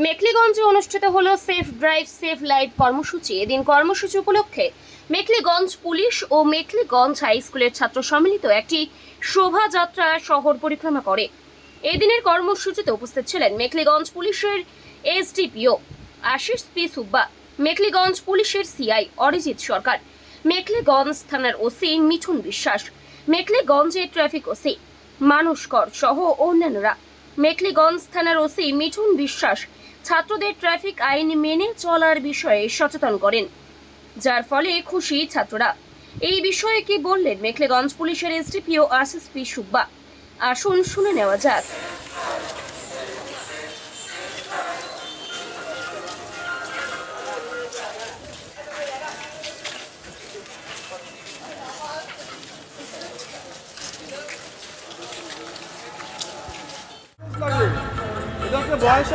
মেখলিগঞ্জে অনুষ্ঠিত হলো safe drive safe life কর্মসূচি। এদিন কর্মসূচি উপলক্ষে মেখলিগঞ্জ পুলিশ ও মেখলিগঞ্জ হাই স্কুলের ছাত্র সম্মিলিত একটি শোভাযাত্রা শহর পরিক্রমা করে। এদিনের কর্মসূচিতে উপস্থিত ছিলেন মেখলিগঞ্জ পুলিশের এসডিপিও আশিস পি সুব্বা, মেখলিগঞ্জ পুলিশের সিআই অরিজিৎ সরকার, মেখলিগঞ্জ থানার ওসি মিঠুন বিশ্বাস, মেখলিগঞ্জের ট্রাফিক ওসি মানুষ কর সহ অন্যান্যরা। মেখলিগঞ্জ থানার ওসি মিঠুন বিশ্বাস ছাত্রদের ট্রাফিক আইন মেনে চলার বিষয়ে সচেতন করেন, যার ফলে খুশি ছাত্ররা। এই বিষয়ে কি বললেন মেখলিগঞ্জ পুলিশের এসডিপিও আশিস পি সুব্বা, আসুন শুনে নেওয়া যাক। বয়স